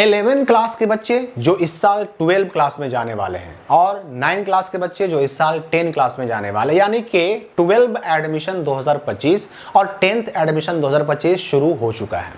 11 class के बच्चे जो इस साल 12 क्लास में जाने वाले हैं और 9 क्लास के बच्चे जो इस साल 10 क्लास में जाने वाले, यानी कि 12 एडमिशन 2025 और 10th एडमिशन 2025 शुरू हो चुका है।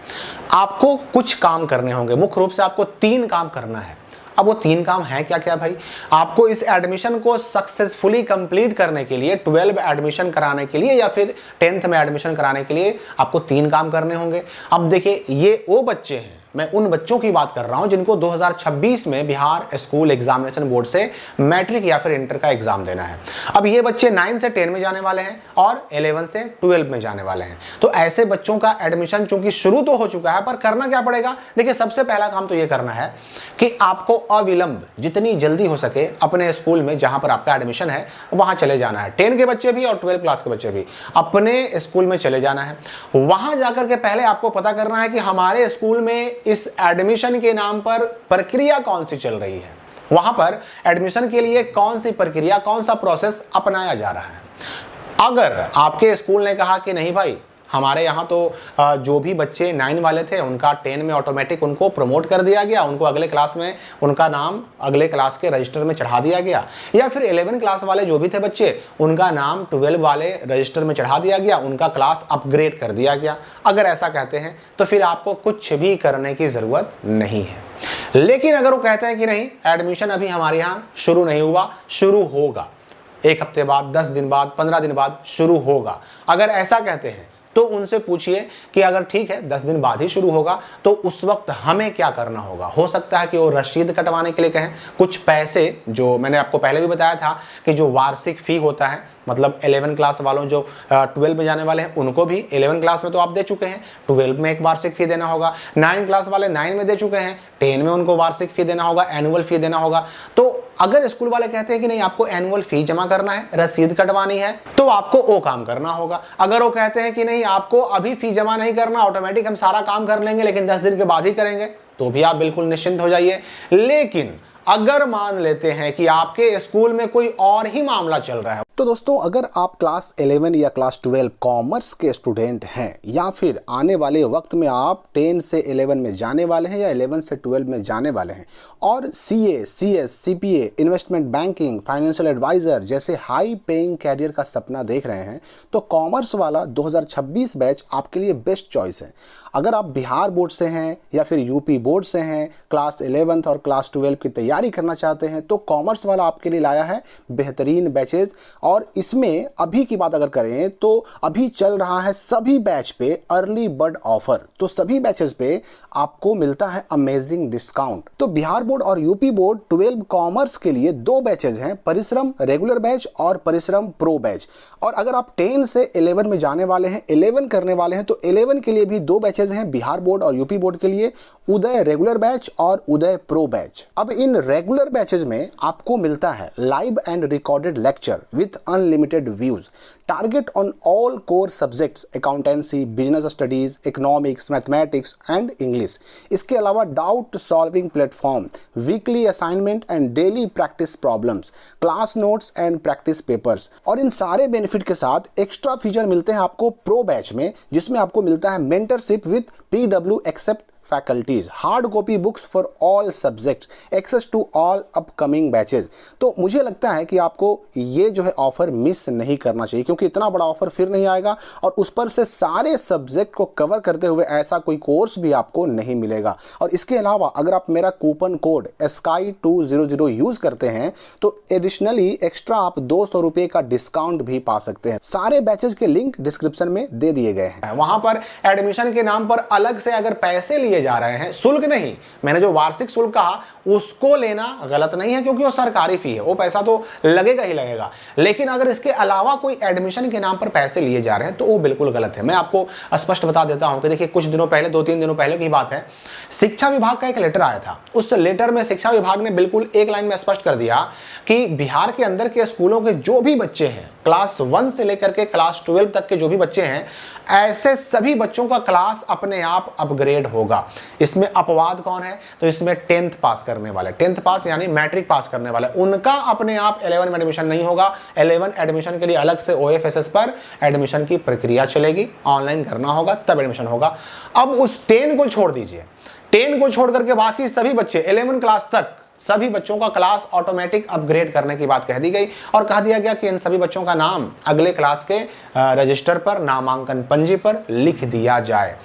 आपको कुछ काम करने होंगे, मुख्य रूप से आपको 3 काम करना है। अब वो 3 काम है क्या क्या भाई? आपको इस एडमिशन को सक्सेसफुली कंप्लीट करने के लिए, 12 एडमिशन कराने के लिए या फिर 10th में एडमिशन कराने के लिए आपको 3 काम करने होंगे। अब देखिए, ये वो बच्चे हैं, मैं उन बच्चों की बात कर रहा हूं जिनको 2026 में बिहार स्कूल एग्जामिनेशन बोर्ड से मैट्रिक या फिर इंटर का एग्जाम देना है। अब ये बच्चे 9 से 10 में जाने वाले हैं और 11 से 12 में जाने वाले हैं। तो ऐसे बच्चों का एडमिशन चूंकि शुरू तो हो चुका है, पर करना क्या पड़ेगा? देखिए, सबसे पहला काम तो ये करना है कि आपको अविलंब जितनी जल्दी हो सके अपने स्कूल में जहां पर आपका एडमिशन है वहां चले जाना है। 10 के बच्चे भी और 12 क्लास के बच्चे भी अपने स्कूल में चले जाना है। वहां जाकर के पहले आपको पता करना है कि हमारे स्कूल में इस एडमिशन के नाम पर प्रक्रिया कौन सी चल रही है, वहां पर एडमिशन के लिए कौन सी प्रक्रिया, कौन सा प्रोसेस अपनाया जा रहा है। अगर आपके स्कूल ने कहा कि नहीं भाई, हमारे यहाँ तो जो भी बच्चे 9 वाले थे उनका 10 में ऑटोमेटिक उनको प्रमोट कर दिया गया, उनको अगले क्लास में उनका नाम अगले क्लास के रजिस्टर में चढ़ा दिया गया, या फिर 11 क्लास वाले जो भी थे बच्चे उनका नाम 12 वाले रजिस्टर में चढ़ा दिया गया, उनका क्लास अपग्रेड कर दिया गया। अगर ऐसा कहते हैं तो फिर आपको कुछ भी करने की ज़रूरत नहीं है। लेकिन अगर वो कहते हैं कि नहीं, एडमिशन अभी हमारे यहाँ शुरू नहीं हुआ, शुरू होगा 1 हफ्ते बाद, 10 दिन बाद, 15 दिन बाद शुरू होगा, अगर ऐसा कहते हैं तो उनसे पूछिए कि अगर ठीक है 10 दिन बाद ही शुरू होगा तो उस वक्त हमें क्या करना होगा। हो सकता है कि वो रसीद कटवाने के लिए कहें, कुछ पैसे जो मैंने आपको पहले भी बताया था कि जो वार्षिक फ़ी होता है, मतलब 11 क्लास वालों जो 12 में जाने वाले हैं उनको भी 11 क्लास में तो आप दे चुके हैं, 12 में एक वार्षिक फ़ी देना होगा। 9 क्लास वाले 9 में दे चुके हैं, 10 में उनको वार्षिक फ़ी देना होगा, एनुअल फ़ी देना होगा। तो अगर स्कूल वाले कहते हैं कि नहीं आपको एनुअल फ़ी जमा करना है, रसीद कटवानी है, तो आपको वो काम करना होगा। अगर वो कहते हैं कि नहीं आपको अभी फ़ी जमा नहीं करना, ऑटोमेटिक हम सारा काम कर लेंगे लेकिन 10 दिन के बाद ही करेंगे, तो भी आप बिल्कुल निश्चिंत हो जाइए। लेकिन अगर मान लेते हैं कि आपके स्कूल में कोई और ही मामला चल रहा है, तो दोस्तों अगर आप क्लास 11 या क्लास 12 कॉमर्स के स्टूडेंट हैं या फिर आने वाले वक्त में आप 10 से 11 में जाने वाले हैं या 11 से 12 में जाने वाले हैं और CA, CS, CPA, investment banking, financial adviser जैसे हाई पेइंग कैरियर का सपना देख रहे हैं, तो कॉमर्स वाला 2026 बैच आपके लिए बेस्ट चॉइस है। अगर आप बिहार बोर्ड से हैं या फिर यूपी बोर्ड से हैं, क्लास 11th और क्लास 12 की तैयारी करना चाहते हैं, तो कॉमर्स वाला आपके लिए लाया है बेहतरीन बैचेज। और इसमें अभी की बात अगर करें तो अभी चल रहा है सभी बैच पे अर्ली बर्ड ऑफर, तो सभी बैचेस पे आपको मिलता है अमेजिंग डिस्काउंट। तो बिहार बोर्ड और यूपी बोर्ड 12 कॉमर्स के लिए 2 बैचेज हैं, परिश्रम रेगुलर बैच और परिश्रम प्रो बैच। और अगर आप 10 से 11 में जाने वाले हैं, 11 करने वाले हैं, तो 11 के लिए भी 2 बैचेज हैं, बिहार बोर्ड और यूपी बोर्ड के लिए उदय रेगुलर बैच और उदय प्रो बैच। अब इन रेगुलर बैचेज में आपको मिलता है live and recorded lecture with unlimited views, target on all core subjects, accountancy, business studies, economics, mathematics and English. इसके अलावा doubt solving platform, weekly assignment and daily practice problems, class notes and practice papers. और इन सारे benefit के साथ extra feature मिलते हैं आपको pro batch में, जिसमें आपको मिलता है mentorship with PW except faculties, hard copy books for all subjects, access to all upcoming batches. तो मुझे लगता है कि आपको ये जो है ऑफर मिस नहीं करना चाहिए, क्योंकि इतना बड़ा ऑफर फिर नहीं आएगा और उस पर से सारे सब्जेक्ट को कवर करते हुए ऐसा कोई कोर्स भी आपको नहीं मिलेगा। और इसके अलावा अगर आप मेरा कूपन कोड SKY200 यूज करते हैं तो एडिशनली एक्स्ट्रा आप 200 रुपये का डिस्काउंट भी पा सकते हैं। सारे बैचेज के लिंक डिस्क्रिप्शन में दे दिए गए हैं। वहां पर एडमिशन के नाम पर अलग से अगर पैसे लिए जा रहे हैं, शुल्क नहीं, मैंने जो वार्षिक शुल्क कहा उसको लेना गलत नहीं है, क्योंकि वो सरकारी फी है, वो पैसा तो लगेगा ही लगेगा। लेकिन अगर इसके अलावा कोई एडमिशन के नाम पर पैसे लिए जा रहे हैं तो वो बिल्कुल गलत है। मैं आपको स्पष्ट बता देता हूं कि देखिए, कुछ दिनों पहले, 2-3 दिनों पहले की बात है, शिक्षा विभाग का एक लेटर आया था। उस लेटर में शिक्षा विभाग ने बिल्कुल एक लाइन में स्पष्ट कर दिया कि बिहार के अंदर के स्कूलों के जो भी बच्चे हैं, क्लास 1 से लेकर के क्लास 12 तक के जो भी बच्चे हैं, ऐसे सभी बच्चों का क्लास अपने आप अपग्रेड होगा। इसमें अपवाद कौन है? तो इसमें 10th पास करने वाले, 10th पास यानी मैट्रिक पास करने वाले, उनका अपने आप 11 में एडमिशन नहीं होगा। 11 एडमिशन के लिए अलग से OFSS पर एडमिशन की प्रक्रिया चलेगी, ऑनलाइन करना होगा तब एडमिशन होगा। अब उस 10 को छोड़ दीजिए, 10 को छोड़ करके बाकी सभी बच्चे 11 क्लास तक सभी बच्चों का क्लास ऑटोमेटिक अपग्रेड करने की बात कह दी गई और कहा दिया गया कि इन सभी बच्चों का नाम अगले क्लास के रजिस्टर पर, नामांकन पंजी पर लिख दिया जाए।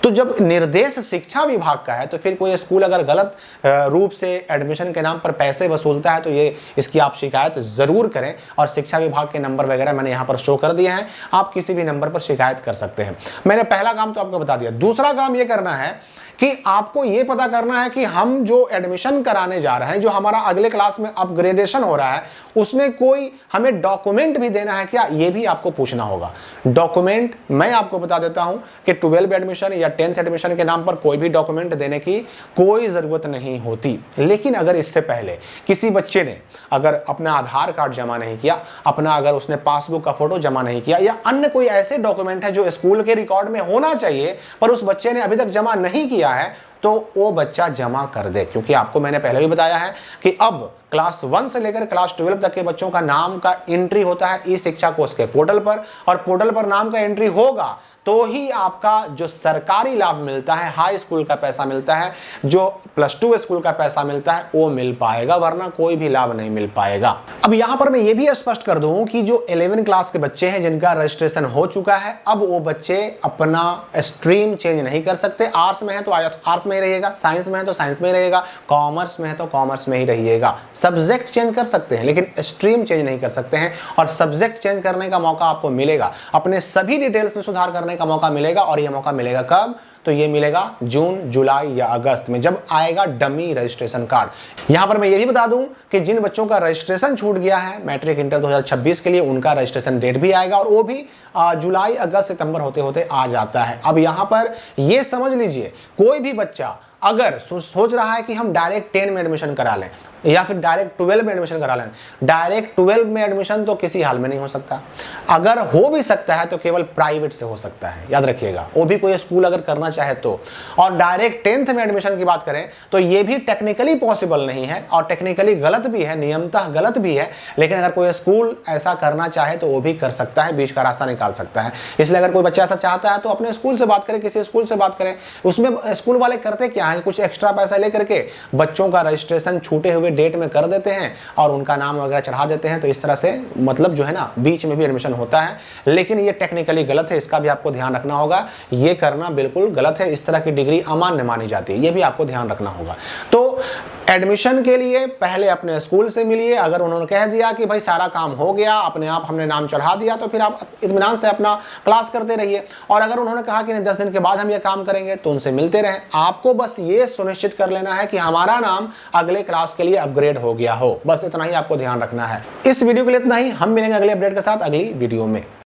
तो जब निर्देश शिक्षा विभाग का है तो फिर कोई स्कूल अगर गलत रूप से एडमिशन के नाम पर पैसे वसूलता है तो ये इसकी आप शिकायत जरूर करें और शिक्षा विभाग के नंबर वगैरह मैंने यहाँ पर शो कर दिए हैं, आप किसी भी नंबर पर शिकायत कर सकते हैं। मैंने पहला काम तो आपको बता दिया। दूसरा काम ये करना है कि आपको ये पता करना है कि हम जो एडमिशन कराने जा रहे हैं, जो हमारा अगले क्लास में अपग्रेडेशन हो रहा है, उसमें कोई हमें डॉक्यूमेंट भी देना है क्या, ये भी आपको पूछना होगा। डॉक्यूमेंट मैं आपको बता देता हूं कि 12 एडमिशन या 10th एडमिशन के नाम पर कोई भी डॉक्यूमेंट देने की कोई जरूरत नहीं होती। लेकिन अगर इससे पहले किसी बच्चे ने अगर अपना आधार कार्ड जमा नहीं किया, अगर उसने पासबुक का फोटो जमा नहीं किया या अन्य कोई ऐसे डॉक्यूमेंट है जो स्कूल के रिकॉर्ड में होना चाहिए पर उस बच्चे ने अभी तक जमा नहीं किया है, तो वो बच्चा जमा कर दे। क्योंकि आपको मैंने पहले भी बताया है कि अब क्लास 1 से लेकर क्लास 12 तक के बच्चों का नाम का एंट्री होता है ई शिक्षा कोष के पोर्टल पर, और पोर्टल पर नाम का एंट्री होगा तो ही आपका जो सरकारी लाभ मिलता है, हाई स्कूल का पैसा मिलता है, जो +2 स्कूल का पैसा मिलता है, वो मिल पाएगा, वरना कोई भी लाभ नहीं मिल पाएगा। अब यहां पर मैं ये भी स्पष्ट कर दूं कि जो 11 क्लास के बच्चे हैं जिनका रजिस्ट्रेशन हो चुका है, अब वो बच्चे अपना स्ट्रीम चेंज नहीं कर सकते। आर्ट्स में है तो आर्ट्स में ही रहेगा, साइंस में है तो साइंस में ही रहेगा, कॉमर्स में है तो कॉमर्स में ही रहिएगा। सब्जेक्ट चेंज कर सकते हैं लेकिन स्ट्रीम चेंज नहीं कर सकते हैं, और सब्जेक्ट चेंज करने का मौका आपको मिलेगा, अपने सभी डिटेल्स में सुधार करने का मौका मिलेगा। और यह मौका मिलेगा कब? तो ये मिलेगा जून, जुलाई या अगस्त में, जब आएगा डमी रजिस्ट्रेशन कार्ड। यहां पर मैं ये भी बता दूं कि जिन बच्चों का रजिस्ट्रेशन छूट गया है मैट्रिक इंटर 2026 के लिए, उनका रजिस्ट्रेशन डेट भी आएगा और वो भी जुलाई, अगस्त, सितंबर होते होते आ जाता है। अब यहां पर ये समझ लीजिए, कोई भी बच्चा अगर सोच रहा है कि हम डायरेक्ट 10 में एडमिशन करा लें या फिर डायरेक्ट 12 में एडमिशन करा लें, डायरेक्ट 12 में एडमिशन तो किसी हाल में नहीं हो सकता। अगर हो भी सकता है तो केवल प्राइवेट से हो सकता है, याद रखिएगा, वो भी कोई स्कूल अगर करना चाहे तो। और डायरेक्ट 10th में एडमिशन की बात करें तो ये भी टेक्निकली पॉसिबल नहीं है और टेक्निकली गलत भी है, नियमतः गलत भी है। लेकिन अगर कोई स्कूल ऐसा करना चाहे तो वो भी कर सकता है, बीच का रास्ता निकाल सकता है। इसलिए अगर कोई बच्चा ऐसा चाहता है तो अपने स्कूल से बात करें, किसी स्कूल से बात करें। उसमें स्कूल वाले करते क्या है, कुछ एक्स्ट्रा पैसा लेकर के बच्चों का रजिस्ट्रेशन छूटे हुए डेट में कर देते हैं और उनका नाम वगैरह चढ़ा देते हैं। तो इस तरह से मतलब जो है ना, बीच में भी एडमिशन होता है, लेकिन ये टेक्निकली गलत है, इसका भी आपको ध्यान रखना होगा। ये करना बिल्कुल गलत है, इस तरह की डिग्री अमान्य मानी जाती है, ये भी आपको ध्यान रखना होगा। तो एडमिशन के लिए पहले अपने स्कूल से मिलिए। अगर उन्होंने कह दिया कि भाई सारा काम हो गया, अपने आप हमने नाम चढ़ा दिया, तो फिर आप इत्मीनान से अपना क्लास करते रहिए। और अगर उन्होंने कहा कि नहीं 10 दिन के बाद हम ये काम करेंगे, तो उनसे मिलते रहें। आपको बस ये सुनिश्चित कर लेना है कि हमारा नाम अगले क्लास के लिए अपग्रेड हो गया हो, बस इतना ही आपको ध्यान रखना है। इस वीडियो के लिए इतना ही, हम मिलेंगे अगले अपडेट के साथ अगली वीडियो में।